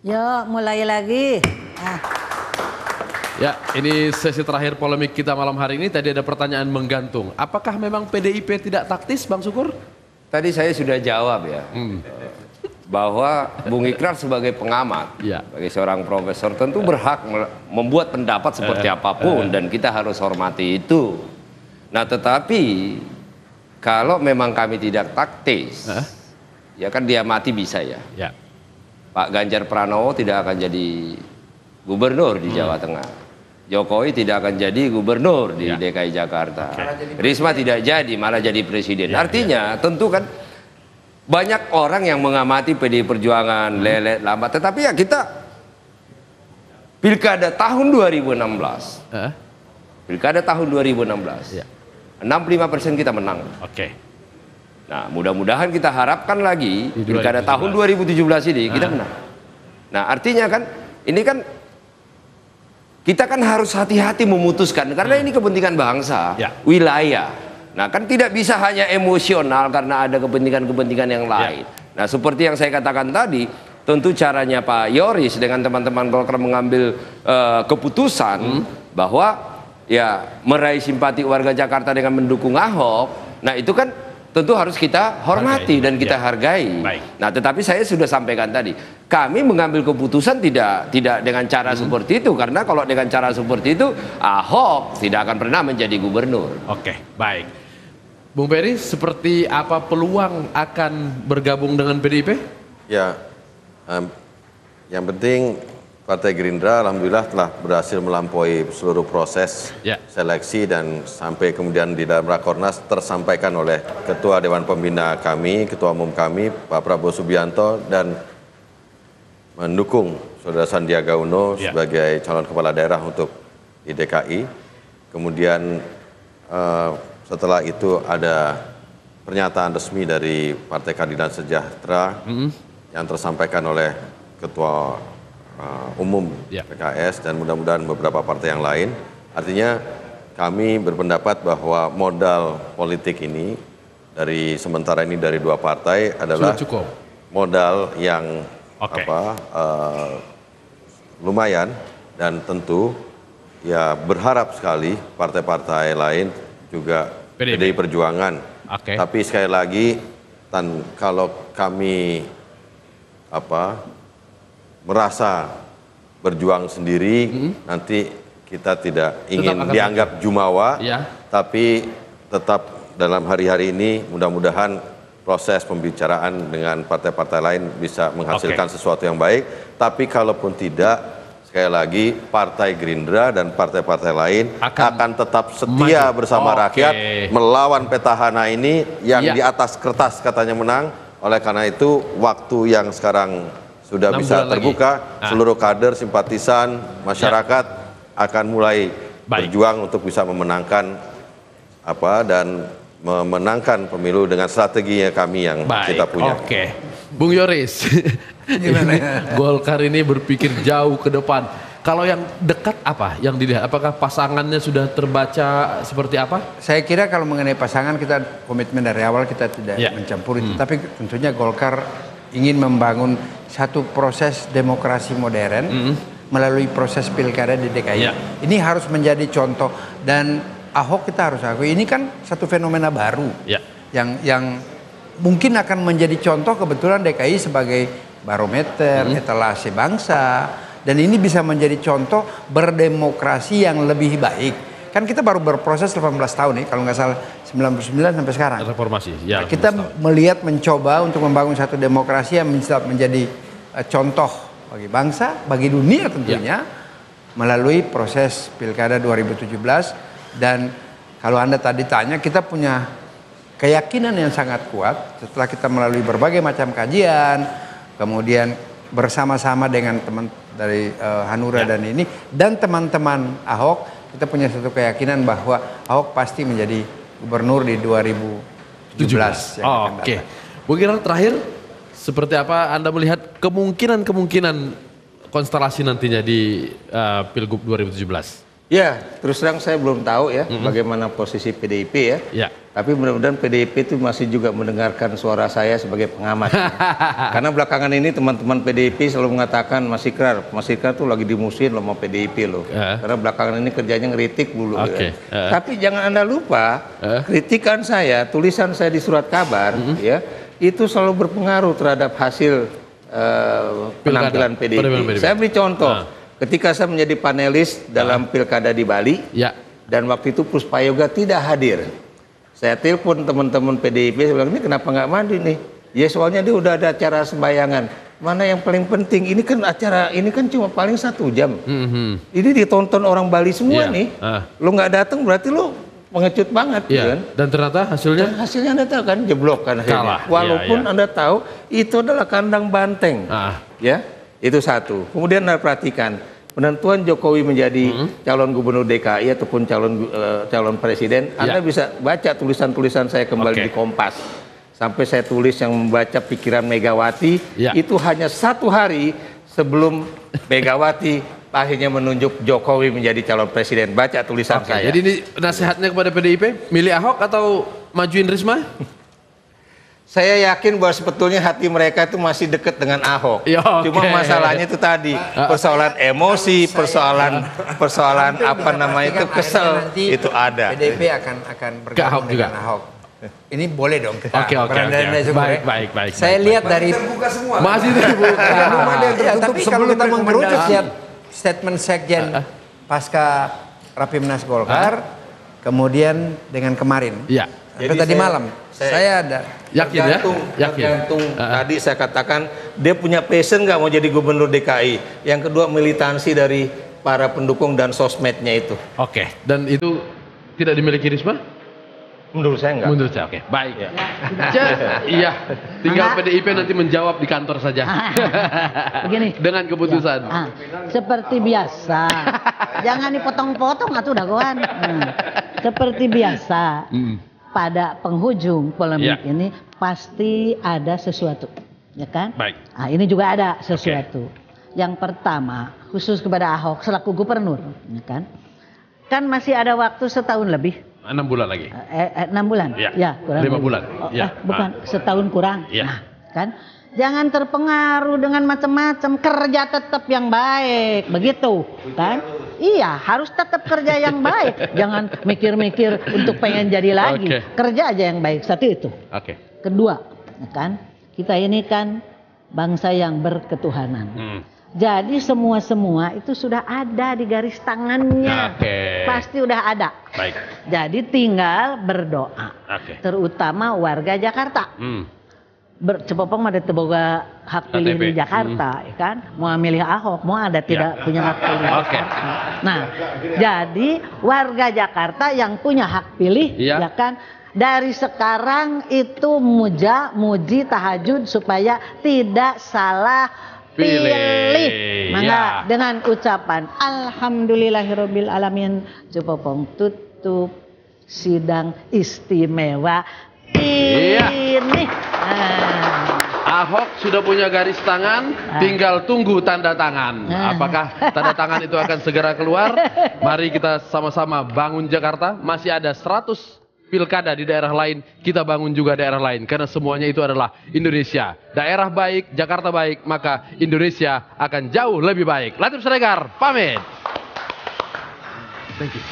Yuk, mulai lagi. Nah. Ya, ini sesi terakhir polemik kita malam hari ini. Tadi ada pertanyaan menggantung. Apakah memang PDIP tidak taktis, Bang Sukur? Tadi saya sudah jawab ya. Bahwa Bung Ikrar sebagai pengamat, sebagai seorang profesor tentu berhak membuat pendapat seperti apapun dan kita harus hormati itu. Nah, tetapi kalau memang kami tidak taktis, ya kan dia mati bisa ya. Pak Ganjar Pranowo tidak akan jadi gubernur di Jawa Tengah. Jokowi tidak akan jadi gubernur di DKI Jakarta. Risma tidak jadi, malah jadi presiden. Artinya tentu kan banyak orang yang mengamati PDI Perjuangan lelet lambat. Tetapi ya kita pilkada tahun 2016. Pilkada tahun 2016. 65% kita menang. Nah, mudah-mudahan kita harapkan lagi pilkada tahun 2017 ini kita menang. Nah, artinya kan ini kan kita kan harus hati-hati memutuskan karena ini kepentingan bangsa, wilayah. Nah, kan tidak bisa hanya emosional karena ada kepentingan-kepentingan yang lain. Nah, seperti yang saya katakan tadi, tentu caranya Pak Yoris dengan teman-teman Golkar mengambil keputusan bahwa ya meraih simpati warga Jakarta dengan mendukung Ahok. Nah, itu kan tentu harus kita hormati dan kita hargai. Nah, tetapi saya sudah sampaikan tadi, kami mengambil keputusan tidak dengan cara seperti itu, karena kalau dengan cara seperti itu Ahok tidak akan pernah menjadi gubernur. Baik. Bung Peri, seperti apa peluang akan bergabung dengan PDIP? Ya, yang penting Partai Gerindra alhamdulillah telah berhasil melampaui seluruh proses seleksi dan sampai kemudian di dalam Rakornas tersampaikan oleh Ketua Dewan Pembina kami, Ketua Umum kami, Pak Prabowo Subianto, dan mendukung Saudara Sandiaga Uno sebagai calon kepala daerah untuk di DKI. Kemudian setelah itu ada pernyataan resmi dari Partai Keadilan Sejahtera yang tersampaikan oleh Ketua Umum PKS dan mudah-mudahan beberapa partai yang lain. Artinya kami berpendapat bahwa modal politik ini dari sementara ini dari dua partai adalah modal yang lumayan, dan tentu ya berharap sekali partai-partai lain juga PDI Perjuangan. Tapi sekali lagi kalau kami merasa berjuang sendiri, nanti kita tidak ingin dianggap jumawa, tapi tetap dalam hari-hari ini mudah-mudahan proses pembicaraan dengan partai-partai lain bisa menghasilkan sesuatu yang baik. Tapi kalaupun tidak, sekali lagi Partai Gerindra dan partai-partai lain akan tetap setia bersama rakyat melawan petahana ini yang di atas kertas katanya menang. Oleh karena itu waktu yang sekarang sudah bisa terbuka, seluruh kader, simpatisan, masyarakat akan mulai berjuang untuk bisa memenangkan dan memenangkan pemilu dengan strateginya kami yang kita punya. Bung Yoris, Golkar ini berpikir jauh ke depan. Kalau yang dekat apa yang dilihat? Apakah pasangannya sudah terbaca seperti apa? Saya kira kalau mengenai pasangan kita komitmen dari awal kita tidak mencampuri. Tapi tentunya Golkar ingin membangun satu proses demokrasi modern melalui proses pilkada di DKI. Ini harus menjadi contoh, dan Ahok kita harus akui ini kan satu fenomena baru yang mungkin akan menjadi contoh. Kebetulan DKI sebagai barometer etalase bangsa, dan ini bisa menjadi contoh berdemokrasi yang lebih baik. Kan kita baru berproses 18 tahun nih, kalau nggak salah 99 sampai sekarang. Reformasi. Nah, kita melihat mencoba untuk membangun satu demokrasi yang menjadi contoh bagi bangsa, bagi dunia tentunya, melalui proses pilkada 2017. Dan kalau Anda tadi tanya, kita punya keyakinan yang sangat kuat setelah kita melalui berbagai macam kajian, kemudian bersama-sama dengan teman dari Hanura dan ini, dan teman-teman Ahok, kita punya satu keyakinan bahwa Ahok pasti menjadi gubernur di 2017 yang akan datang. Bung Ikrar, terakhir, seperti apa Anda melihat kemungkinan konstelasi nantinya di Pilgub 2017? Ya, terus terang saya belum tahu ya bagaimana posisi PDIP ya. Ya. Tapi mudah-mudahan PDIP itu masih juga mendengarkan suara saya sebagai pengamat. Karena belakangan ini teman-teman PDIP selalu mengatakan Mas Ikrar tuh lagi dimusuhin loh sama PDIP loh. Karena belakangan ini kerjanya ngeritik dulu. Oke. Tapi jangan Anda lupa, kritikan saya, tulisan saya di surat kabar ya, itu selalu berpengaruh terhadap hasil penampilan PDIP. Saya beri contoh. Ketika saya menjadi panelis dalam pilkada di Bali, dan waktu itu Puspa Yoga tidak hadir, saya telepon teman-teman PDIP, saya bilang, ini kenapa nggak mandi nih? Ya soalnya dia udah ada acara sembayangan. Mana yang paling penting? Ini kan acara, ini kan cuma paling 1 jam. Ini ditonton orang Bali semua nih. Lo nggak datang berarti lo pengecut banget, kan? Dan ternyata hasilnya? Dan hasilnya Anda tahu kan, jeblok kan hasilnya. Walaupun Anda tahu itu adalah kandang banteng, ya. Itu satu. Kemudian Anda perhatikan penentuan Jokowi menjadi calon gubernur DKI ataupun calon presiden. Anda bisa baca tulisan-tulisan saya kembali di Kompas. Sampai saya tulis yang membaca pikiran Megawati itu hanya 1 hari sebelum Megawati akhirnya menunjuk Jokowi menjadi calon presiden. Baca tulisan saya. Jadi ini nasihatnya kepada PDIP, milih Ahok atau majuin Risma? Saya yakin bahwa sebetulnya hati mereka itu masih dekat dengan Ahok. Cuma masalahnya itu tadi, persoalan emosi, persoalan apa namanya itu kesel itu ada. PDIP akan bergabung dengan Ahok. Ini boleh dong kita. Oke. Baik. Saya lihat dari masih terbuka. Tapi kalau kita mengerucut statement Sekjen pasca Rapimnas Golkar, kemudian dengan kemarin. Jadi tadi malam saya ada yakin tergantung tadi saya katakan dia punya passion nggak mau jadi gubernur DKI. Yang kedua militansi dari para pendukung dan sosmednya itu. Dan itu tidak dimiliki Risma? Menurut saya enggak. Menurut saya baik. Iya. Tinggal PDIP nanti menjawab di kantor saja. Begini. Dengan keputusan. Seperti biasa. Jangan dipotong-potong atuh dagoan. Seperti biasa. Pada penghujung polemik ini pasti ada sesuatu, ya kan? Baik. Nah, ini juga ada sesuatu. Yang pertama, khusus kepada Ahok selaku gubernur, ya kan? Kan masih ada waktu setahun lebih. 6 bulan lagi. 6 bulan? Ya, kurang 5 bulan. Bukan, setahun kurang. Nah, kan? Jangan terpengaruh dengan macam-macam, kerja tetap yang baik, begitu kan? Iya, harus tetap kerja yang baik. Jangan mikir-mikir untuk pengen jadi lagi. Kerja aja yang baik, satu itu. Kedua, kan? Kita ini kan bangsa yang berketuhanan. Jadi semua itu sudah ada di garis tangannya. Pasti udah ada. Jadi tinggal berdoa. Terutama warga Jakarta. Cepopong ada teboga hak pilih di Jakarta, ya kan? Mau milih Ahok, mau ada tidak punya hak pilih. Nah, jadi warga Jakarta yang punya hak pilih, ya kan? Dari sekarang itu muji tahajud supaya tidak salah pilih. Maka dengan ucapan Alhamdulillahirabbil alamin, Cepopong tutup sidang istimewa ini. Ahok sudah punya garis tangan, tinggal tunggu tanda tangan. Apakah tanda tangan itu akan segera keluar? Mari kita sama-sama bangun Jakarta. Masih ada 100 pilkada di daerah lain, kita bangun juga daerah lain. Karena semuanya itu adalah Indonesia. Daerah baik, Jakarta baik, maka Indonesia akan jauh lebih baik. Latif Siregar, pamit. Thank you.